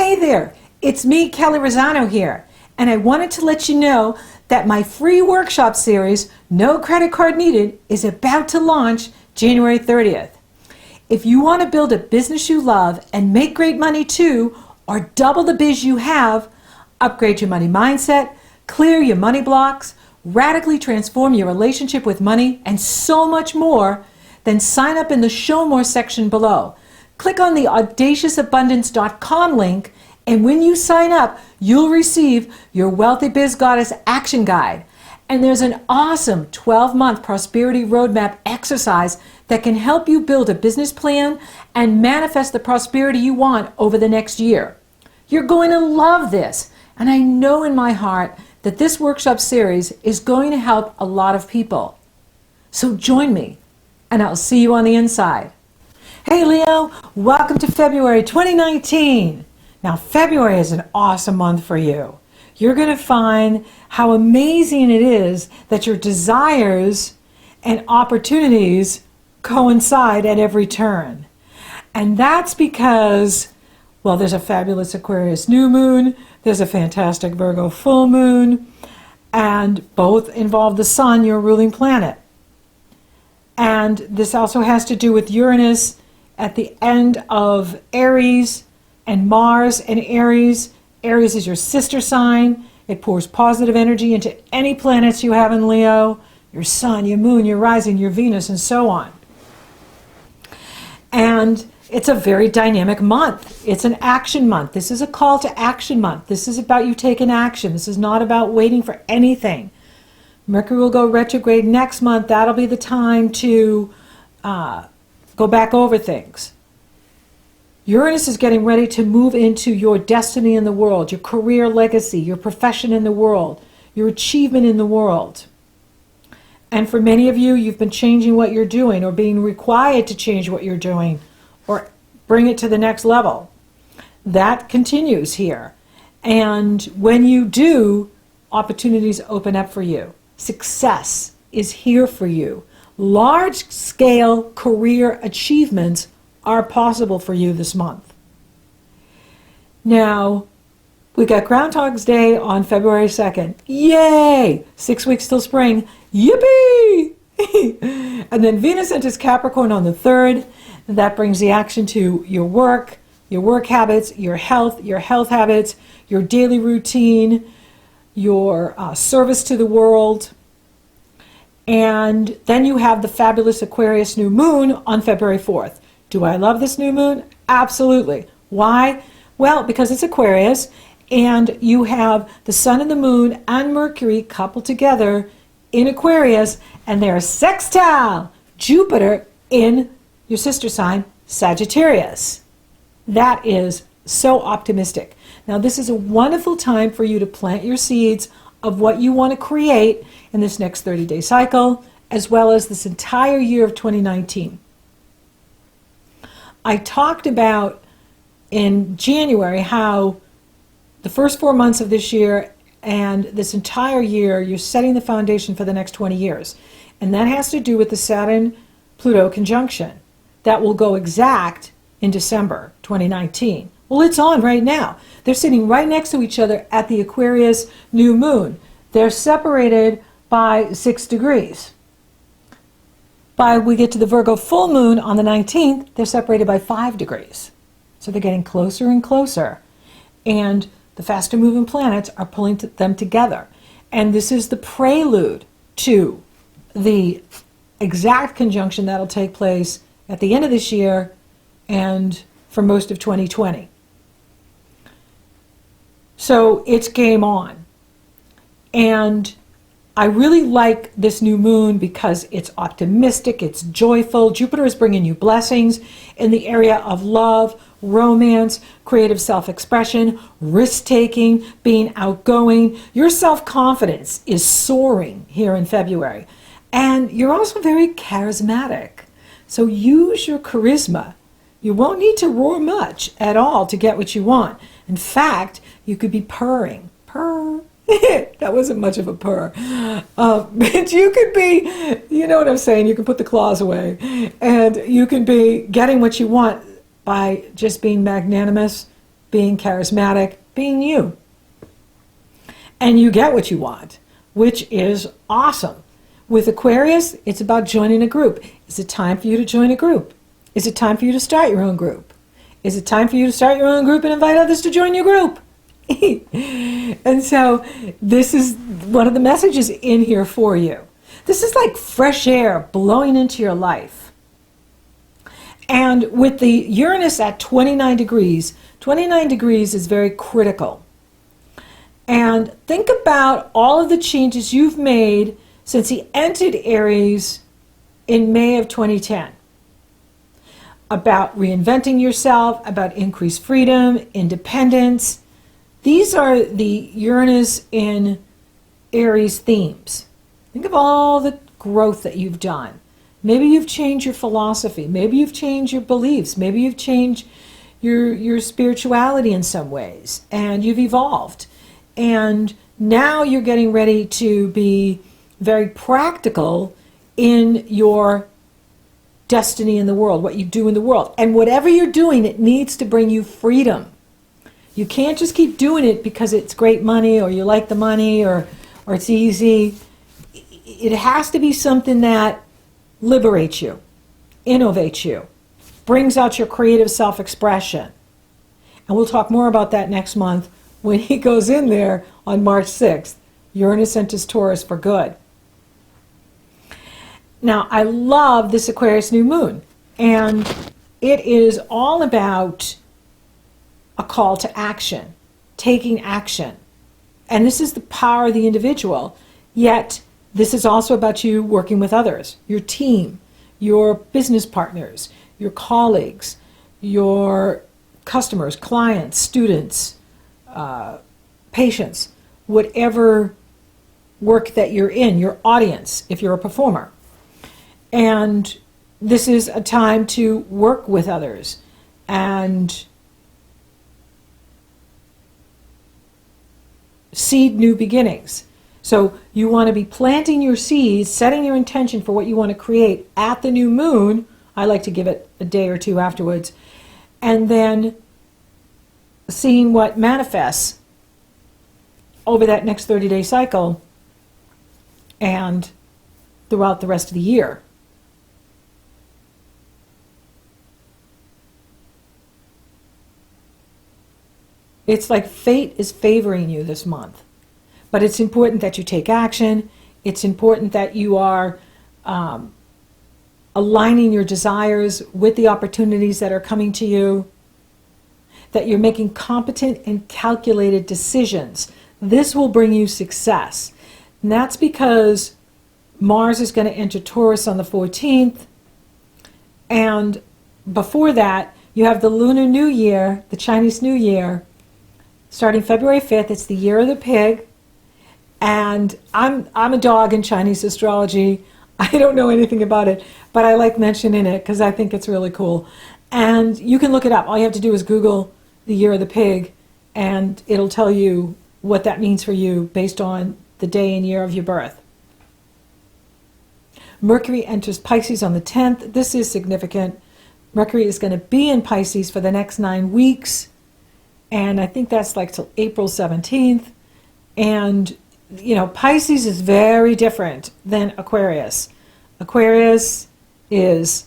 Hey there, it's me, Kelley Rosano here, and I wanted to let you know that my free workshop series, No Credit Card Needed, is about to launch January 30th. If you want to build a business you love and make great money too, or double the biz you have, upgrade your money mindset, clear your money blocks, radically transform your relationship with money, and so much more, then sign up in the Show More section below. Click on the audaciousabundance.com link, and when you sign up, you'll receive your Wealthy Biz Goddess Action Guide. And there's an awesome 12-month prosperity roadmap exercise that can help you build a business plan and manifest the prosperity you want over the next year. You're going to love this, and I know in my heart that this workshop series is going to help a lot of people. So join me, and I'll see you on the inside. Hey Leo, welcome to February 2019. Now February is an awesome month for you. You're going to find how amazing it is that your desires and opportunities coincide at every turn. And that's because, well, there's a fabulous Aquarius New Moon, there's a fantastic Virgo full moon, and both involve the sun, your ruling planet. And this also has to do with Uranus at the end of Aries and Mars and Aries. Aries is your sister sign. It pours positive energy into any planets you have in Leo, your sun, your moon, your rising, your Venus, and so on. And it's a very dynamic month. It's an action month. This is a call to action month. This is about you taking action. This is not about waiting for anything. Mercury will go retrograde next month. That'll be the time to go back over things. Uranus is getting ready to move into your destiny in the world, your career legacy, your profession in the world, your achievement in the world. And for many of you, you've been changing what you're doing or being required to change what you're doing or bring it to the next level. That continues here. And when you do, opportunities open up for you. Success is here for you. Large-scale career achievements are possible for you this month. Now, we got Groundhog's Day on February 2nd. Yay! 6 weeks till spring. Yippee! And then Venus enters Capricorn on the 3rd. And that brings the action to your work habits, your health habits, your daily routine, your service to the world. And then you have the fabulous Aquarius New Moon on February 4th. Do I love this new moon? Absolutely. Why? Well, because it's Aquarius, and you have the sun and the moon and Mercury coupled together in Aquarius, and they're sextile Jupiter in your sister sign, Sagittarius. That is so optimistic. Now, this is a wonderful time for you to plant your seeds of what you want to create in this next 30-day cycle, as well as this entire year of 2019. I talked about in January how the first 4 months of this year and this entire year, you're setting the foundation for the next 20 years. And that has to do with the Saturn-Pluto conjunction that will go exact in December 2019. Well, it's on right now. They're sitting right next to each other at the Aquarius New Moon. They're separated by 6 degrees. By we get to the Virgo full moon on the 19th, they're separated by 5 degrees. So they're getting closer and closer. And the faster moving planets are pulling them together. And this is the prelude to the exact conjunction that'll take place at the end of this year and for most of 2020. So it's game on. And I really like this new moon because it's optimistic, it's joyful. Jupiter is bringing you blessings in the area of love, romance, creative self-expression, risk-taking, being outgoing. Your self-confidence is soaring here in February. And you're also very charismatic. So use your charisma. You won't need to roar much at all to get what you want. In fact, you could be purring. Purr. That wasn't much of a purr. But you could be, you know what I'm saying, you can put the claws away. And you can be getting what you want by just being magnanimous, being charismatic, being you. And you get what you want, which is awesome. With Aquarius, it's about joining a group. Is it time for you to join a group? Is it time for you to start your own group? Is it time for you to start your own group and invite others to join your group? And so this is one of the messages in here for you. This is like fresh air blowing into your life. And with the Uranus at 29 degrees is very critical. And think about all of the changes you've made since he entered Aries in May of 2010. About reinventing yourself, about increased freedom, independence. These are the Uranus in Aries themes. Think of all the growth that you've done. Maybe you've changed your philosophy. Maybe you've changed your beliefs. Maybe you've changed your spirituality in some ways. And you've evolved. And now you're getting ready to be very practical in your destiny in the world, what you do in the world. And whatever you're doing, it needs to bring you freedom. You can't just keep doing it because it's great money or you like the money or it's easy. It has to be something that liberates you, innovates you, brings out your creative self-expression. And we'll talk more about that next month when he goes in there on March 6th. Uranus enters Taurus for good. Now, I love this Aquarius New Moon, and it is all about a call to action, taking action. And this is the power of the individual, yet this is also about you working with others, your team, your business partners, your colleagues, your customers, clients, students, patients, whatever work that you're in, your audience, if you're a performer. And this is a time to work with others and seed new beginnings. So you want to be planting your seeds, setting your intention for what you want to create at the new moon. I like to give it a day or two afterwards. And then seeing what manifests over that next 30-day cycle and throughout the rest of the year. It's like fate is favoring you this month. But it's important that you take action. It's important that you are aligning your desires with the opportunities that are coming to you, that you're making competent and calculated decisions. This will bring you success. And that's because Mars is going to enter Taurus on the 14th. And before that, you have the Lunar New Year, the Chinese New Year, starting February 5th. It's the year of the pig. And I'm a dog in Chinese astrology. I don't know anything about it, but I like mentioning it because I think it's really cool. And you can look it up. All you have to do is Google the year of the pig, and it'll tell you what that means for you based on the day and year of your birth. Mercury enters Pisces on the 10th. This is significant. Mercury is going to be in Pisces for the next 9 weeks. And I think that's like till April 17th. And, you know, Pisces is very different than Aquarius. Aquarius is,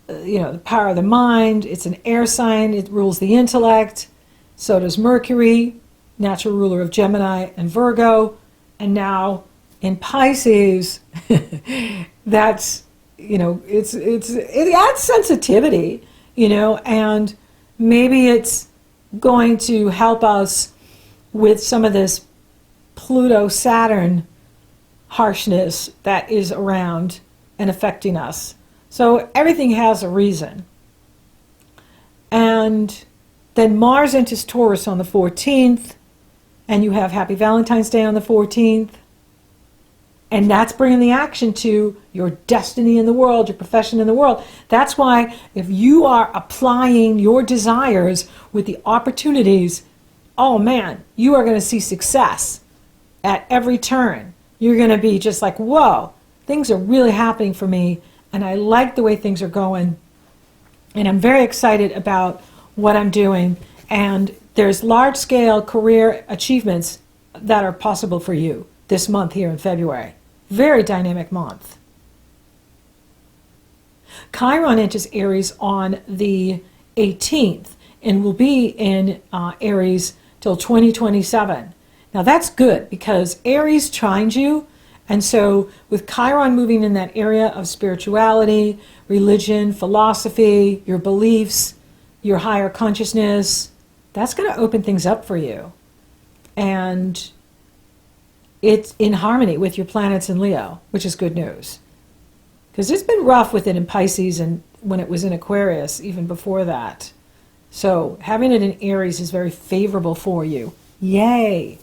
the power of the mind. It's an air sign. It rules the intellect. So does Mercury, natural ruler of Gemini and Virgo. And now in Pisces, that's, it adds sensitivity, and maybe it's going to help us with some of this Pluto-Saturn harshness that is around and affecting us. So everything has a reason. And then Mars enters Taurus on the 14th, and you have Happy Valentine's Day on the 14th. And that's bringing the action to your destiny in the world, your profession in the world. That's why if you are applying your desires with the opportunities, oh man, you are going to see success at every turn. You're going to be just like, whoa, things are really happening for me, and I like the way things are going. And I'm very excited about what I'm doing. And there's large-scale career achievements that are possible for you this month here in February. Very dynamic month. Chiron enters Aries on the 18th and will be in Aries till 2027. Now that's good because Aries trines you, and so with Chiron moving in that area of spirituality, religion, philosophy, your beliefs, your higher consciousness, that's going to open things up for you. And it's in harmony with your planets in Leo, which is good news. Because it's been rough with it in Pisces and when it was in Aquarius, even before that. So having it in Aries is very favorable for you. Yay!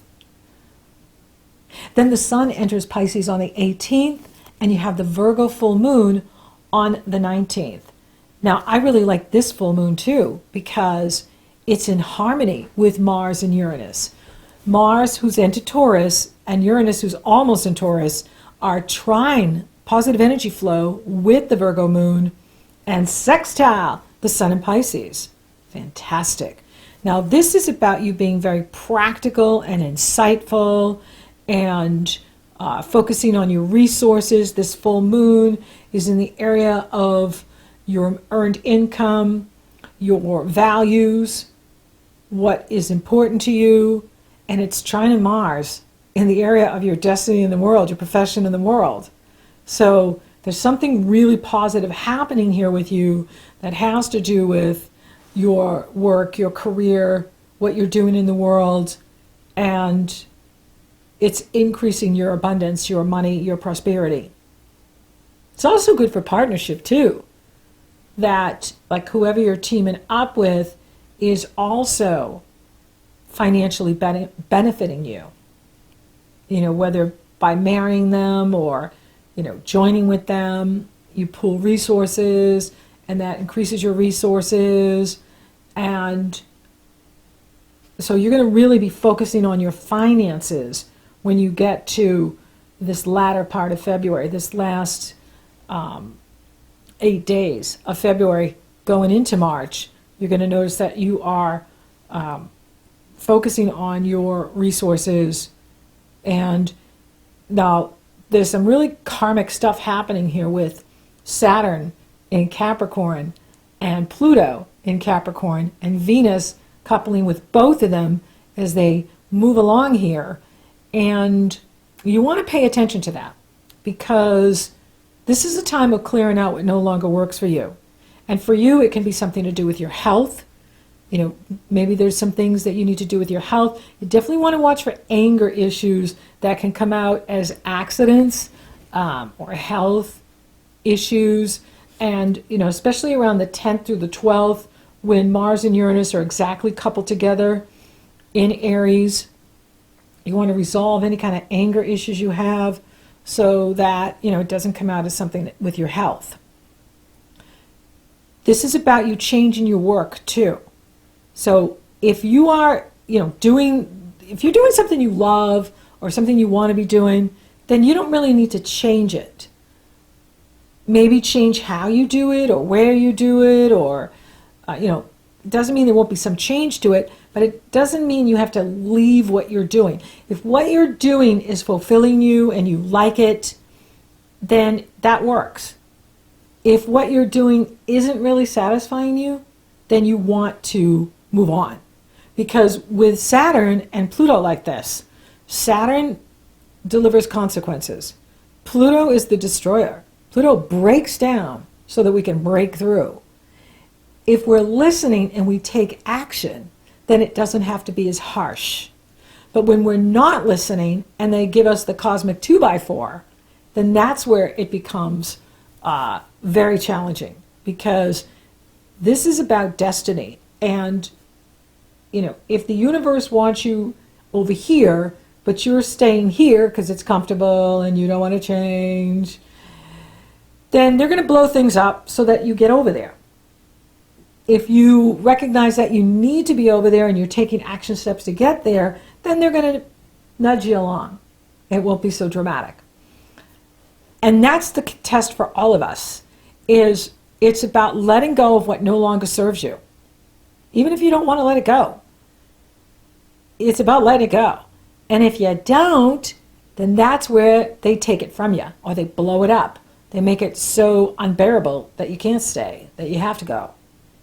Then the Sun enters Pisces on the 18th, and you have the Virgo full moon on the 19th. Now, I really like this full moon too, because it's in harmony with Mars and Uranus. Mars, who's into Taurus, and Uranus, who's almost in Taurus, are trine positive energy flow with the Virgo moon and sextile the Sun in Pisces. Fantastic. Now, this is about you being very practical and insightful and focusing on your resources. This full moon is in the area of your earned income, your values, what is important to you, and it's trining Mars in the area of your destiny in the world, your profession in the world. So there's something really positive happening here with you that has to do with your work, your career, what you're doing in the world, and it's increasing your abundance, your money, your prosperity. It's also good for partnership too, that like whoever you're teaming up with is also financially benefiting you. You know, whether by marrying them or, you know, joining with them, you pool resources and that increases your resources. And so you're going to really be focusing on your finances when you get to this latter part of February, this last 8 days of February going into March. You're going to notice that you are focusing on your resources. And now there's some really karmic stuff happening here with Saturn in Capricorn and Pluto in Capricorn and Venus coupling with both of them as they move along here. And you want to pay attention to that because this is a time of clearing out what no longer works for you. And for you, it can be something to do with your health. You know, maybe there's some things that you need to do with your health. You definitely want to watch for anger issues that can come out as accidents or health issues. And, you know, especially around the 10th through the 12th, when Mars and Uranus are exactly coupled together in Aries, you want to resolve any kind of anger issues you have so that, you know, it doesn't come out as something with your health. This is about you changing your work too. So if you are, you know, if you're doing something you love or something you want to be doing, then you don't really need to change it. Maybe change how you do it or where you do it, or, you know, it doesn't mean there won't be some change to it, but it doesn't mean you have to leave what you're doing. If what you're doing is fulfilling you and you like it, then that works. If what you're doing isn't really satisfying you, then you want to move on. Because with Saturn and Pluto like this, Saturn delivers consequences. Pluto is the destroyer. Pluto breaks down so that we can break through. If we're listening and we take action, then it doesn't have to be as harsh. But when we're not listening and they give us the cosmic 2x4, then that's where it becomes very challenging, because this is about destiny. And, you know, if the universe wants you over here, but you're staying here because it's comfortable and you don't want to change, then they're going to blow things up so that you get over there. If you recognize that you need to be over there and you're taking action steps to get there, then they're going to nudge you along. It won't be so dramatic. And that's the test for all of us, is it's about letting go of what no longer serves you. Even if you don't want to let it go. it's about letting it go. And if you don't, then that's where they take it from you, or they blow it up. They make it so unbearable that you can't stay, that you have to go.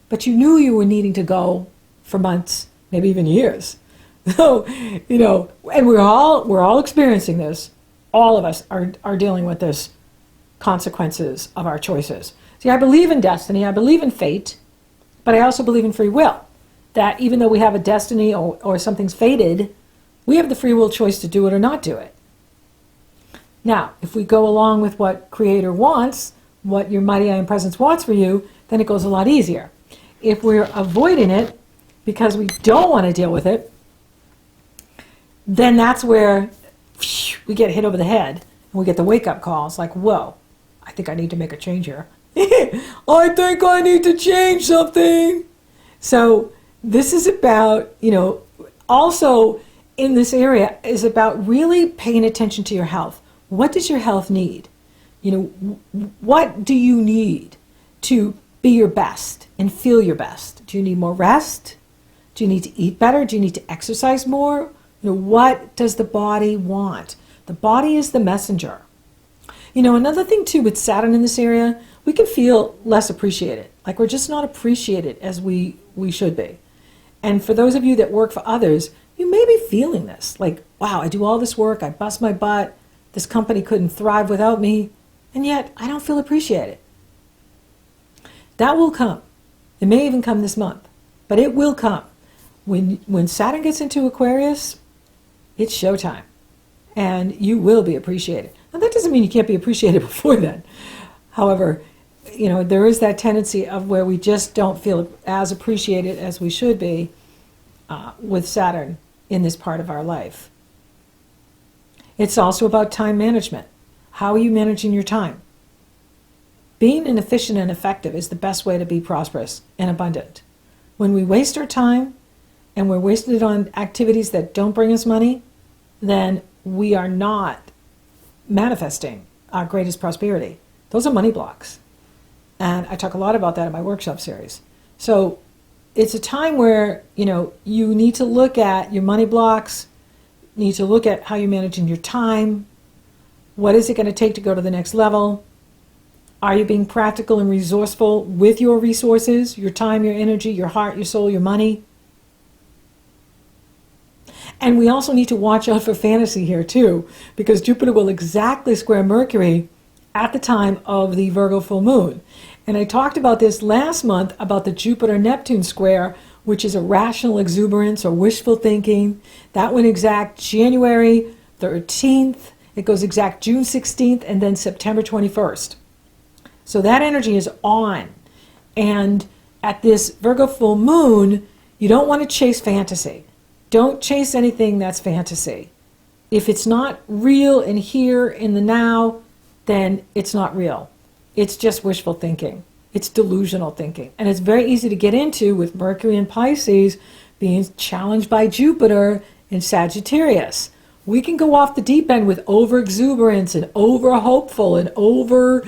But you knew you were needing to go for months, maybe even years. So, and we're all experiencing this. All of us are dealing with this consequences of our choices. See, I believe in destiny, I believe in fate, but I also believe in free will. That even though we have a destiny or something's fated, we have the free will choice to do it or not do it. Now, if we go along with what Creator wants, what your mighty I Am Presence wants for you, then it goes a lot easier. If we're avoiding it because we don't want to deal with it, then that's where we get hit over the head and we get the wake-up calls like, whoa, I think I need to make a change here. I think I need to change something. So this is about, also in this area is about really paying attention to your health. What does your health need? What do you need to be your best and feel your best? Do you need more rest? Do you need to eat better? Do you need to exercise more? What does the body want? The body is the messenger. Another thing too with Saturn in this area, we can feel less appreciated. Like we're just not appreciated as we should be. And for those of you that work for others, you may be feeling this. Like, wow, I do all this work, I bust my butt, this company couldn't thrive without me, and yet I don't feel appreciated. That will come. It may even come this month, but it will come. When Saturn gets into Aquarius, it's showtime, and you will be appreciated. Now, that doesn't mean you can't be appreciated before then. However, there is that tendency of where we just don't feel as appreciated as we should be with Saturn in this part of our life. It's also about time management. How are you managing your time? Being efficient and effective is the best way to be prosperous and abundant. When we waste our time and we're wasting it on activities that don't bring us money, then we are not manifesting our greatest prosperity. Those are money blocks. And I talk a lot about that in my workshop series. So it's a time where, you need to look at your money blocks, need to look at how you're managing your time. What is it going to take to go to the next level? Are you being practical and resourceful with your resources, your time, your energy, your heart, your soul, your money? And we also need to watch out for fantasy here too, because Jupiter will exactly square Mercury at the time of the Virgo full moon. And I talked about this last month about the Jupiter-Neptune square, which is a rational exuberance or wishful thinking. That went exact January 13th. It goes exact June 16th and then September 21st. So that energy is on. And at this Virgo full moon, you don't want to chase fantasy. Don't chase anything that's fantasy. If it's not real and here in the now, then it's not real. It's just wishful thinking. It's delusional thinking. And it's very easy to get into with Mercury and Pisces being challenged by Jupiter in Sagittarius. We can go off the deep end with over-exuberance and over-hopeful and over,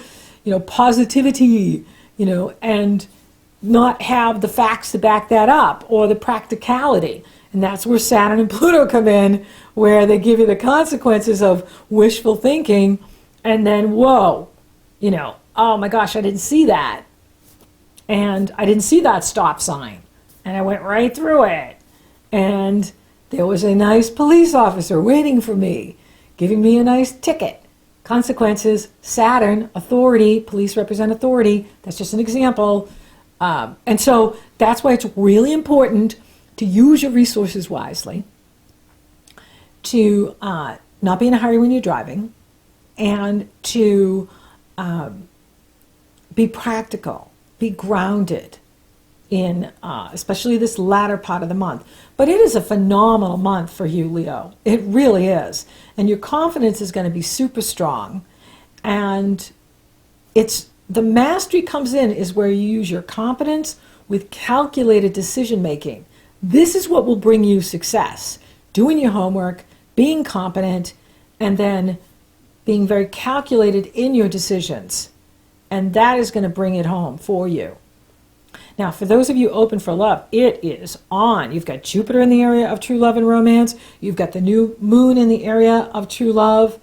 positivity, and not have the facts to back that up or the practicality. And that's where Saturn and Pluto come in, where they give you the consequences of wishful thinking, and then, whoa, oh my gosh, I didn't see that. And I didn't see that stop sign. And I went right through it. And there was a nice police officer waiting for me, giving me a nice ticket. Consequences, Saturn, authority, police represent authority. That's just an example. And so that's why it's really important to use your resources wisely, to not be in a hurry when you're driving, and to be practical, be grounded in especially this latter part of the month. But it is a phenomenal month for you, Leo. It really is. And your confidence is going to be super strong. And the mastery comes in is where you use your competence with calculated decision making. This is what will bring you success. Doing your homework, being competent, and then being very calculated in your decisions. And that is going to bring it home for you. Now, for those of you open for love, it is on. You've got Jupiter in the area of true love and romance. You've got the new moon in the area of true love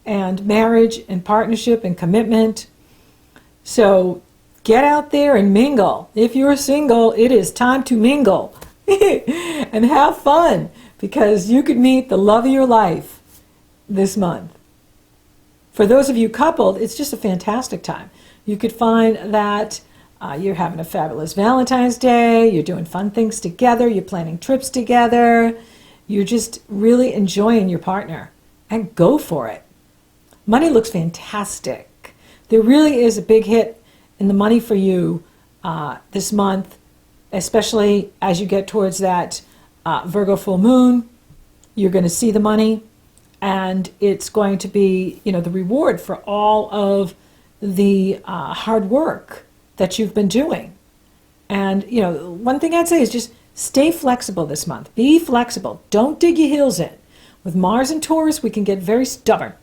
and marriage and partnership and commitment. So get out there and mingle. If you're single, it is time to mingle and have fun, because you could meet the love of your life this month. For those of you coupled, it's just a fantastic time. You could find that you're having a fabulous Valentine's Day, you're doing fun things together, you're planning trips together, you're just really enjoying your partner, and go for it. Money looks fantastic. There really is a big hit in the money for you this month, especially as you get towards that Virgo full moon. You're going to see the money, and it's going to be, the reward for all of the hard work that you've been doing. And, one thing I'd say is just stay flexible this month. Be flexible. Don't dig your heels in. With Mars and Taurus, we can get very stubborn.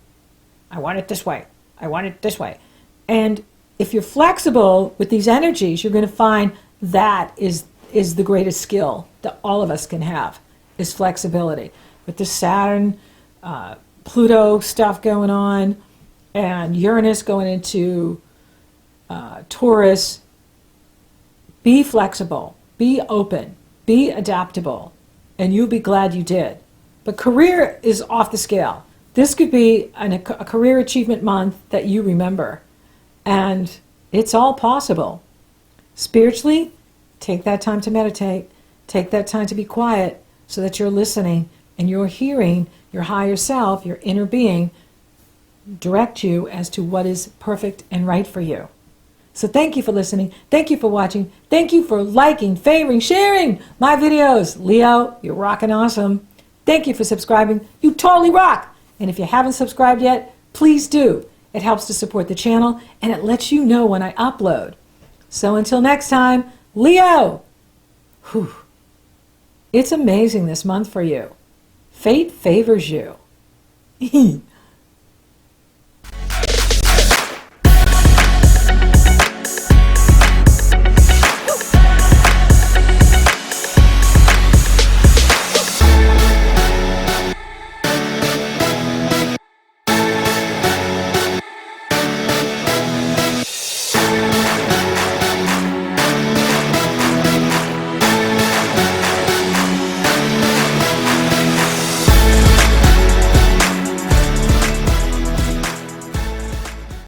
I want it this way. I want it this way. And if you're flexible with these energies, you're going to find that is the greatest skill that all of us can have, is flexibility. With the Saturn, Pluto stuff going on, and Uranus going into Taurus, be flexible, be open, be adaptable, and you'll be glad you did. But career is off the scale. This could be a career achievement month that you remember, and it's all possible. Spiritually, take that time to meditate, take that time to be quiet so that you're listening and you're hearing your higher self, your inner being, direct you as to what is perfect and right for you. So thank you for listening. Thank you for watching. Thank you for liking, favoring, sharing my videos. Leo, you're rocking awesome. Thank you for subscribing. You totally rock. And if you haven't subscribed yet, please do. It helps to support the channel, and it lets you know when I upload. So until next time, Leo, it's amazing this month for you. Fate favors you.